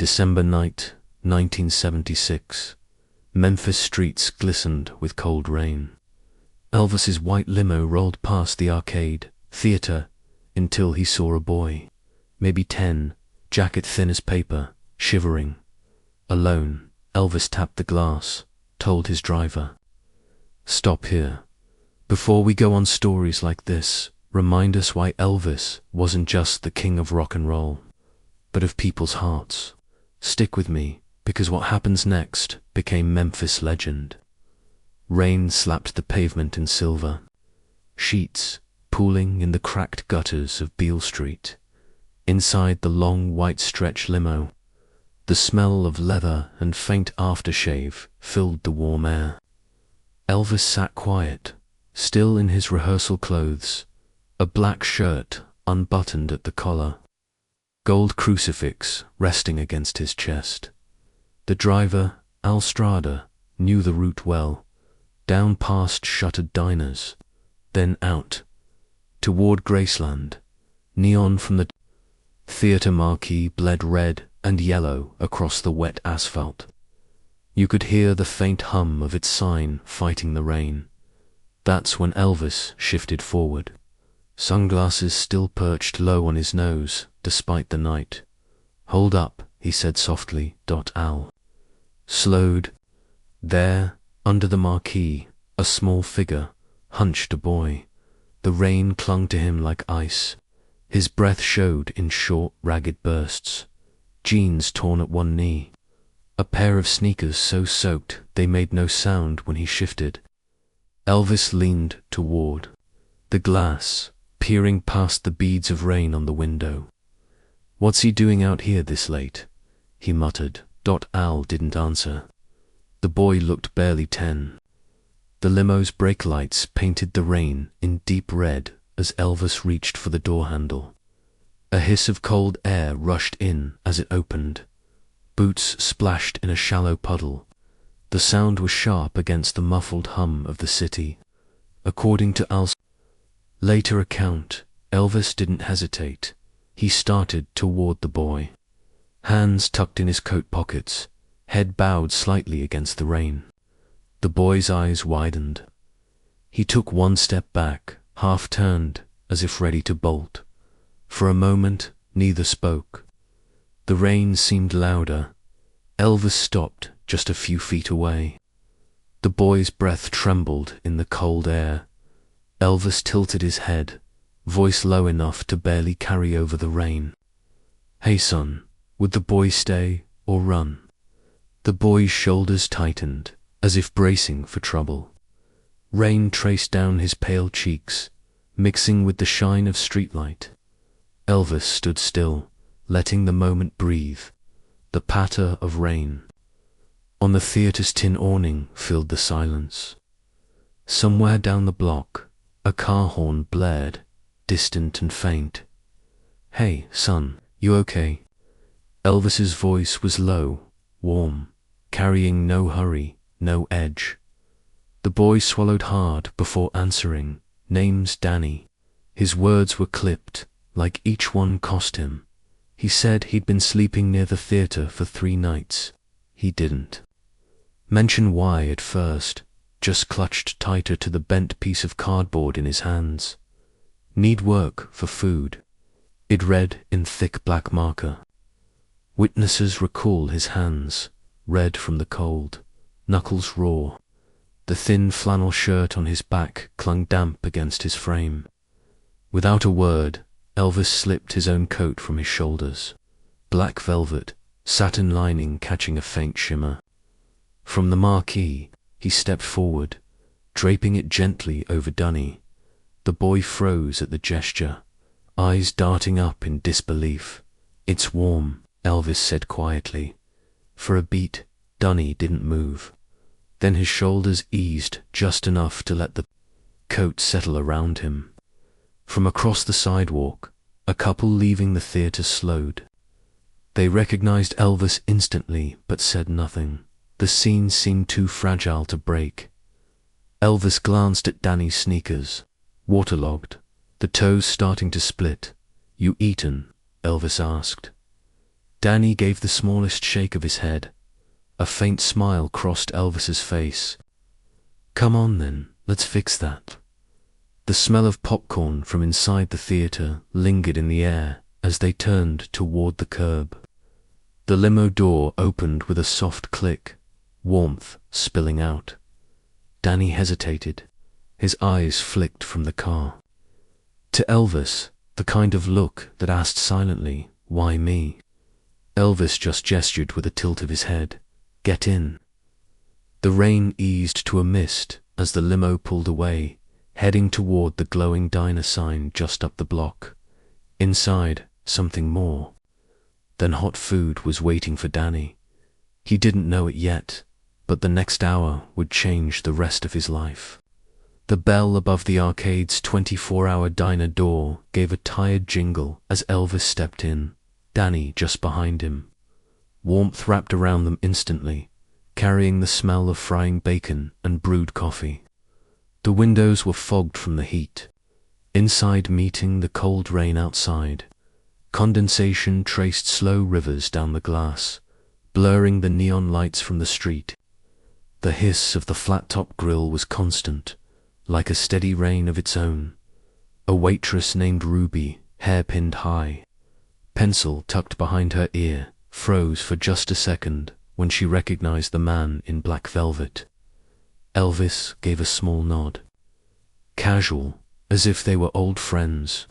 December night, 1976. Memphis streets glistened with cold rain. Elvis's white limo rolled past the arcade theater until he saw a boy, maybe 10, jacket thin as paper, shivering. Alone, Elvis tapped the glass, told his driver, "Stop here. Before we go on stories like this, remind us why Elvis wasn't just the king of rock and roll, but of people's hearts. Stick with me, because what happens next became Memphis legend." Rain slapped the pavement in silver, sheets pooling in the cracked gutters of Beale Street. Inside the long white stretch limo, the smell of leather and faint aftershave filled the warm air. Elvis sat quiet, still in his rehearsal clothes, a black shirt unbuttoned at the collar, gold crucifix resting against his chest. The driver, Al Strada, knew the route well, down past shuttered diners, then out, toward Graceland. Neon from the theater marquee bled red and yellow across the wet asphalt. You could hear the faint hum of its sign fighting the rain. That's when Elvis shifted forward, sunglasses still perched low on his nose despite the night. "Hold up," he said softly. Al slowed. There, under the marquee, a small figure hunched a boy. The rain clung to him like ice. His breath showed in short, ragged bursts. Jeans torn at one knee. A pair of sneakers so soaked they made no sound when he shifted. Elvis leaned toward the glass, peering past the beads of rain on the window. "What's he doing out here this late?" he muttered. Al didn't answer. The boy looked barely 10. The limo's brake lights painted the rain in deep red as Elvis reached for the door handle. A hiss of cold air rushed in as it opened. Boots splashed in a shallow puddle. The sound was sharp against the muffled hum of the city. According to Al's later account, Elvis didn't hesitate. He started toward the boy, hands tucked in his coat pockets, head bowed slightly against the rain. The boy's eyes widened. He took one step back, half turned, as if ready to bolt. For a moment, neither spoke. The rain seemed louder. Elvis stopped just a few feet away. The boy's breath trembled in the cold air. Elvis tilted his head, voice low enough to barely carry over the rain. "Hey son, would the boy stay or run?" The boy's shoulders tightened, as if bracing for trouble. Rain traced down his pale cheeks, mixing with the shine of streetlight. Elvis stood still, letting the moment breathe. The patter of rain on the theater's tin awning filled the silence. Somewhere down the block, a car horn blared, distant and faint. "Hey, son, you okay?" Elvis's voice was low, warm, carrying no hurry, no edge. The boy swallowed hard before answering. "Name's Danny." His words were clipped, like each one cost him. He said he'd been sleeping near the theater for 3 nights. He didn't mention why at first, just clutched tighter to the bent piece of cardboard in his hands. "Need work for food," it read in thick black marker. Witnesses recall his hands, red from the cold, knuckles raw. The thin flannel shirt on his back clung damp against his frame. Without a word, Elvis slipped his own coat from his shoulders. Black velvet, satin lining catching a faint shimmer. From the marquee, he stepped forward, draping it gently over Dunny. The boy froze at the gesture, eyes darting up in disbelief. "It's warm," Elvis said quietly. For a beat, Dunny didn't move. Then his shoulders eased just enough to let the coat settle around him. From across the sidewalk, a couple leaving the theater slowed. They recognized Elvis instantly, but said nothing. The scene seemed too fragile to break. Elvis glanced at Danny's sneakers, waterlogged, the toes starting to split. "You eaten?" Elvis asked. Danny gave the smallest shake of his head. A faint smile crossed Elvis's face. "Come on then, let's fix that." The smell of popcorn from inside the theater lingered in the air as they turned toward the curb. The limo door opened with a soft click, warmth spilling out. Danny hesitated. His eyes flicked from the car. To Elvis, the kind of look that asked silently, "Why me?" Elvis just gestured with a tilt of his head. "Get in." The rain eased to a mist as the limo pulled away, heading toward the glowing diner sign just up the block. Inside, something more than hot food was waiting for Danny. He didn't know it yet, but the next hour would change the rest of his life. The bell above the arcade's 24-hour diner door gave a tired jingle as Elvis stepped in, Danny just behind him. Warmth wrapped around them instantly, carrying the smell of frying bacon and brewed coffee. The windows were fogged from the heat, inside meeting the cold rain outside. Condensation traced slow rivers down the glass, blurring the neon lights from the street. The hiss of the flat-top grill was constant, like a steady rain of its own. A waitress named Ruby, hair pinned high, pencil tucked behind her ear, froze for just a second when she recognized the man in black velvet. Elvis gave a small nod. Casual, as if they were old friends.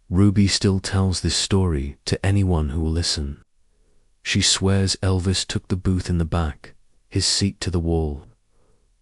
Ruby still tells this story to anyone who will listen. She swears Elvis took the booth in the back, his seat to the wall,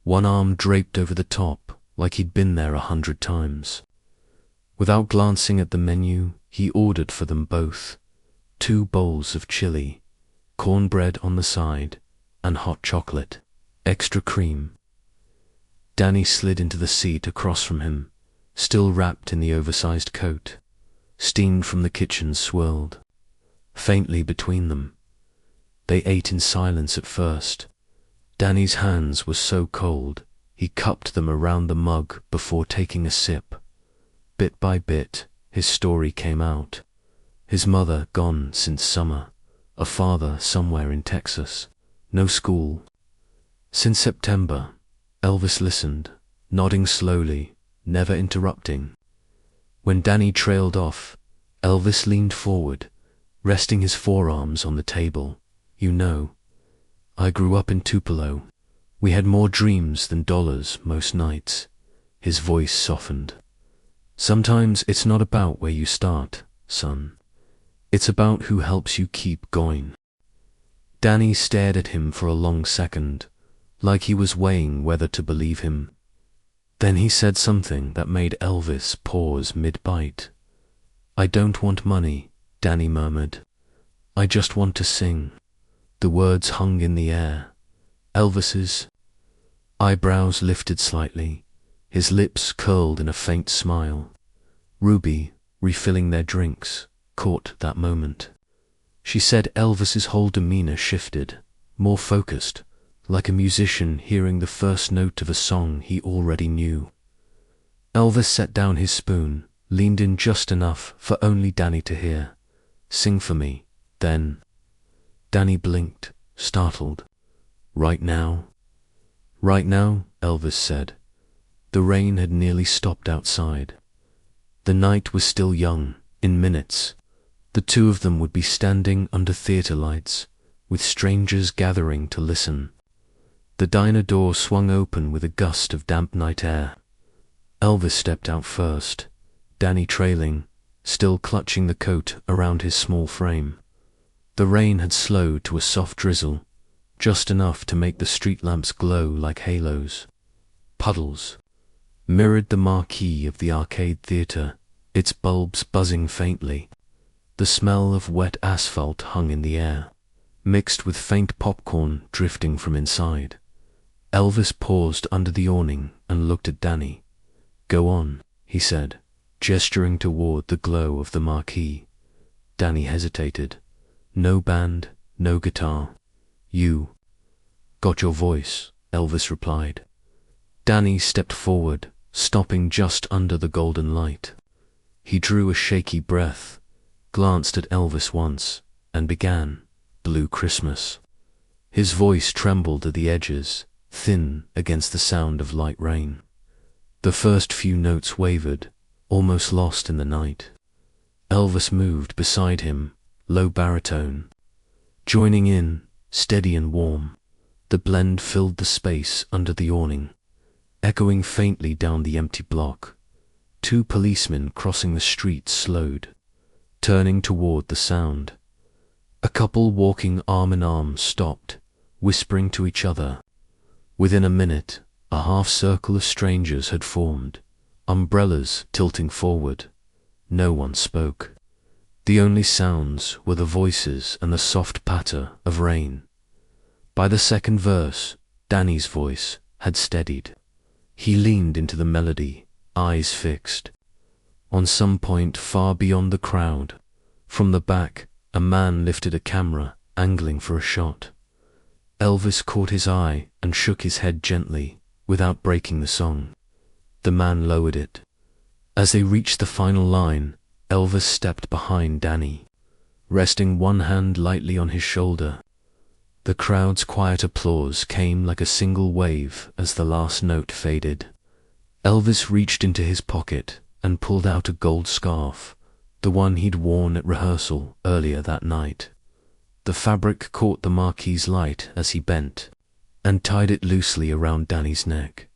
one arm draped over the top like he'd been there 100 times. Without glancing at the menu, he ordered for them both 2 bowls of chili, cornbread on the side, and hot chocolate, extra cream. Danny slid into the seat across from him, still wrapped in the oversized coat. Steam from the kitchen swirled faintly between them. They ate in silence at first. Danny's hands were so cold, he cupped them around the mug before taking a sip. Bit by bit, his story came out. His mother gone since summer, a father somewhere in Texas, no school. Since September, Elvis listened, nodding slowly, never interrupting. When Danny trailed off, Elvis leaned forward, resting his forearms on the table. "You know, I grew up in Tupelo. We had more dreams than dollars most nights." His voice softened. "Sometimes it's not about where you start, son. It's about who helps you keep going." Danny stared at him for a long second, like he was weighing whether to believe him. Then he said something that made Elvis pause mid-bite. "I don't want money," Danny murmured. "I just want to sing." The words hung in the air. Elvis's eyebrows lifted slightly, his lips curled in a faint smile. Ruby, refilling their drinks, caught that moment. She said Elvis's whole demeanor shifted, more focused, like a musician hearing the first note of a song he already knew. Elvis set down his spoon, leaned in just enough for only Danny to hear. "Sing for me, then." Danny blinked, startled. "Right now?" "Right now," Elvis said. The rain had nearly stopped outside. The night was still young. In minutes, the two of them would be standing under theater lights, with strangers gathering to listen. The diner door swung open with a gust of damp night air. Elvis stepped out first, Danny trailing, still clutching the coat around his small frame. The rain had slowed to a soft drizzle, just enough to make the street lamps glow like halos. Puddles mirrored the marquee of the arcade theater, its bulbs buzzing faintly. The smell of wet asphalt hung in the air, mixed with faint popcorn drifting from inside. Elvis paused under the awning and looked at Danny. "Go on," he said, gesturing toward the glow of the marquee. Danny hesitated. "No band, no guitar. You." "Got your voice," Elvis replied. Danny stepped forward, stopping just under the golden light. He drew a shaky breath, glanced at Elvis once, and began Blue Christmas. His voice trembled at the edges, thin against the sound of light rain. The first few notes wavered, almost lost in the night. Elvis moved beside him, low baritone, joining in, steady and warm. The blend filled the space under the awning, echoing faintly down the empty block. Two policemen crossing the street slowed, turning toward the sound. A couple walking arm in arm stopped, whispering to each other. Within a minute, a half-circle of strangers had formed, umbrellas tilting forward. No one spoke. The only sounds were the voices and the soft patter of rain. By the second verse, Danny's voice had steadied. He leaned into the melody, eyes fixed. On some point far beyond the crowd, from the back, a man lifted a camera, angling for a shot. Elvis caught his eye and shook his head gently, without breaking the song. The man lowered it. As they reached the final line, Elvis stepped behind Danny, resting one hand lightly on his shoulder. The crowd's quiet applause came like a single wave as the last note faded. Elvis reached into his pocket and pulled out a gold scarf, the one he'd worn at rehearsal earlier that night. The fabric caught the marquee's light as he bent, and tied it loosely around Danny's neck.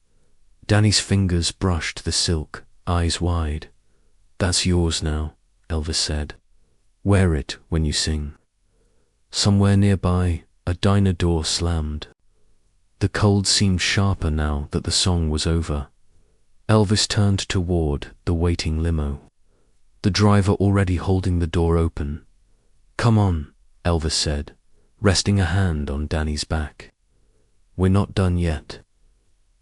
Danny's fingers brushed the silk, eyes wide. "That's yours now," Elvis said. "Wear it when you sing." Somewhere nearby, a diner door slammed. The cold seemed sharper now that the song was over. Elvis turned toward the waiting limo, the driver already holding the door open. "Come on," Elvis said, resting a hand on Danny's back. "We're not done yet."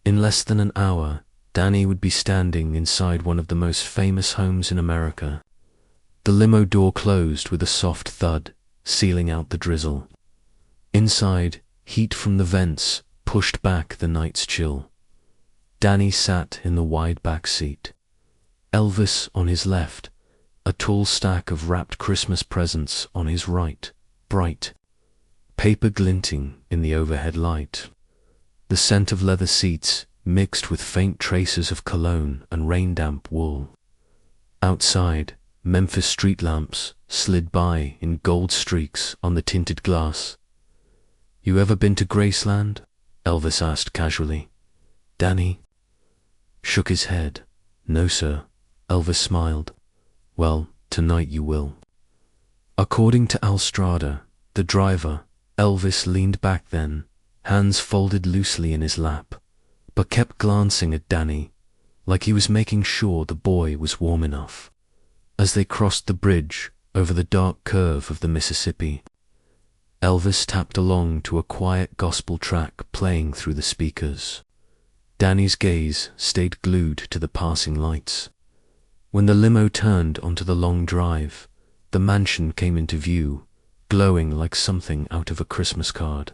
In less than an hour, Danny would be standing inside one of the most famous homes in America. The limo door closed with a soft thud, sealing out the drizzle. Inside, heat from the vents pushed back the night's chill. Danny sat in the wide back seat. Elvis on his left, a tall stack of wrapped Christmas presents on his right, bright paper glinting in the overhead light. The scent of leather seats mixed with faint traces of cologne and rain-damp wool. Outside, Memphis street lamps slid by in gold streaks on the tinted glass. "You ever been to Graceland?" Elvis asked casually. Danny shook his head. "No, sir." Elvis smiled. "Well, tonight you will." According to Alstrada, the driver, Elvis leaned back then, hands folded loosely in his lap, but kept glancing at Danny, like he was making sure the boy was warm enough. As they crossed the bridge over the dark curve of the Mississippi, Elvis tapped along to a quiet gospel track playing through the speakers. Danny's gaze stayed glued to the passing lights. When the limo turned onto the long drive, the mansion came into view, glowing like something out of a Christmas card.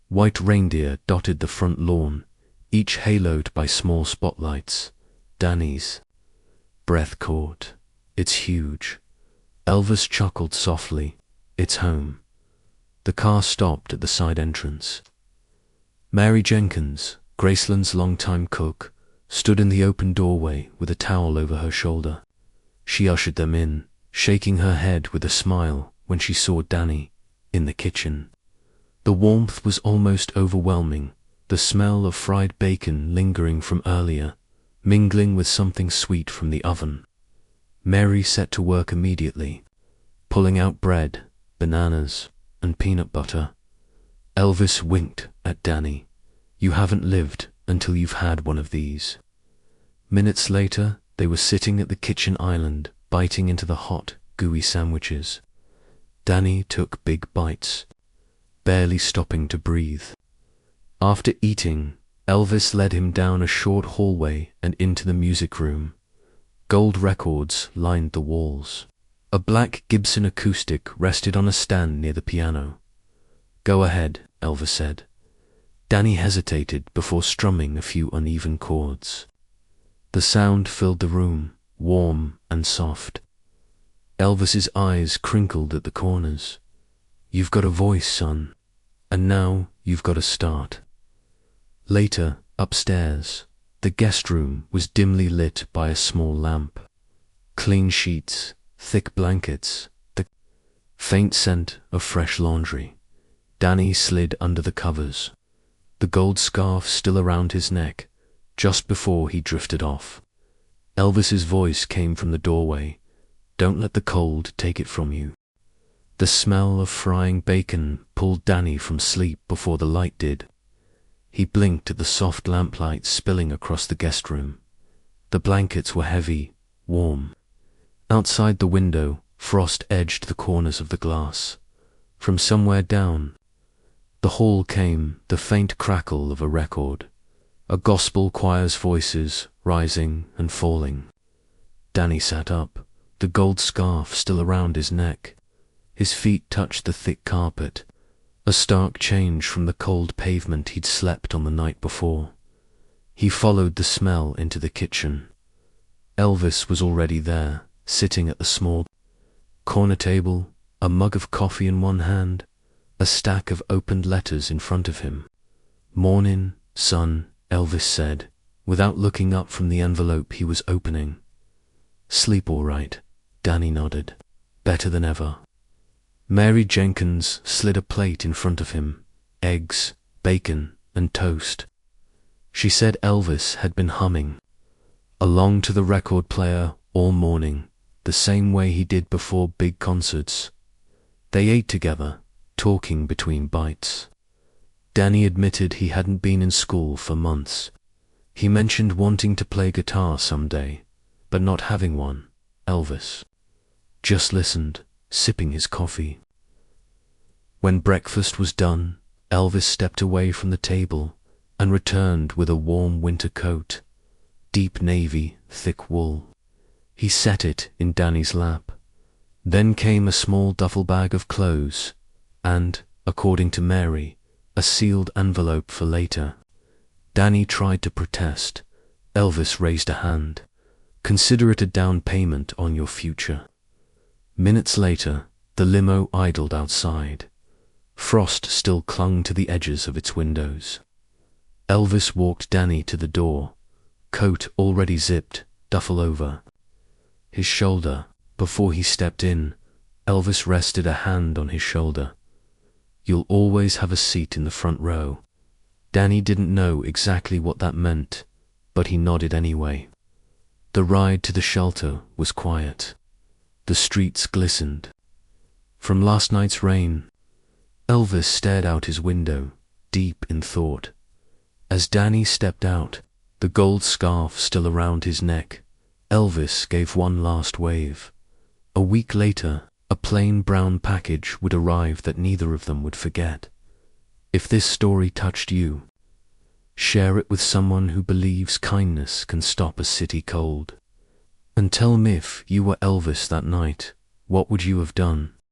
White reindeer dotted the front lawn, each haloed by small spotlights. Danny's breath caught. "It's huge." Elvis chuckled softly. "It's home." The car stopped at the side entrance. Mary Jenkins, Graceland's longtime cook, stood in the open doorway with a towel over her shoulder. She ushered them in, shaking her head with a smile when she saw Danny in the kitchen. The warmth was almost overwhelming, the smell of fried bacon lingering from earlier, mingling with something sweet from the oven. Mary set to work immediately, pulling out bread, bananas, and peanut butter. Elvis winked at Danny. "You haven't lived until you've had one of these." Minutes later, they were sitting at the kitchen island, biting into the hot, gooey sandwiches. Danny took big bites, barely stopping to breathe. After eating, Elvis led him down a short hallway and into the music room. Gold records lined the walls. A black Gibson acoustic rested on a stand near the piano. "Go ahead," Elvis said. Danny hesitated before strumming a few uneven chords. The sound filled the room, warm and soft. Elvis's eyes crinkled at the corners. You've got a voice, son, and now you've got to start. Later, upstairs, the guest room was dimly lit by a small lamp. Clean sheets, thick blankets, the faint scent of fresh laundry. Danny slid under the covers, the gold scarf still around his neck, just before he drifted off. Elvis's voice came from the doorway. Don't let the cold take it from you. The smell of frying bacon pulled Danny from sleep before the light did. He blinked at the soft lamplight spilling across the guest room. The blankets were heavy, warm. Outside the window, frost edged the corners of the glass. From somewhere down the hall came the faint crackle of a record, a gospel choir's voices rising and falling. Danny sat up, the gold scarf still around his neck. His feet touched the thick carpet, a stark change from the cold pavement he'd slept on the night before. He followed the smell into the kitchen. Elvis was already there, sitting at the small corner table, a mug of coffee in one hand, a stack of opened letters in front of him. "Mornin', son," Elvis said, without looking up from the envelope he was opening. "Sleep all right," Danny nodded. "Better than ever." Mary Jenkins slid a plate in front of him, eggs, bacon, and toast. She said Elvis had been humming along to the record player all morning, the same way he did before big concerts. They ate together, talking between bites. Danny admitted he hadn't been in school for months. He mentioned wanting to play guitar someday, but not having one. Elvis just listened, sipping his coffee. When breakfast was done, Elvis stepped away from the table and returned with a warm winter coat, deep navy, thick wool. He set it in Danny's lap. Then came a small duffel bag of clothes and, according to Mary, a sealed envelope for later. Danny tried to protest. Elvis raised a hand. "Consider it a down payment on your future." Minutes later, the limo idled outside. Frost still clung to the edges of its windows. Elvis walked Danny to the door, coat already zipped, duffel over his shoulder. Before he stepped in, Elvis rested a hand on his shoulder. "You'll always have a seat in the front row." Danny didn't know exactly what that meant, but he nodded anyway. The ride to the shelter was quiet. The streets glistened from last night's rain. Elvis stared out his window, deep in thought. As Danny stepped out, the gold scarf still around his neck, Elvis gave one last wave. A week later, a plain brown package would arrive that neither of them would forget. If this story touched you, share it with someone who believes kindness can stop a city cold. And tell me, if you were Elvis that night, what would you have done?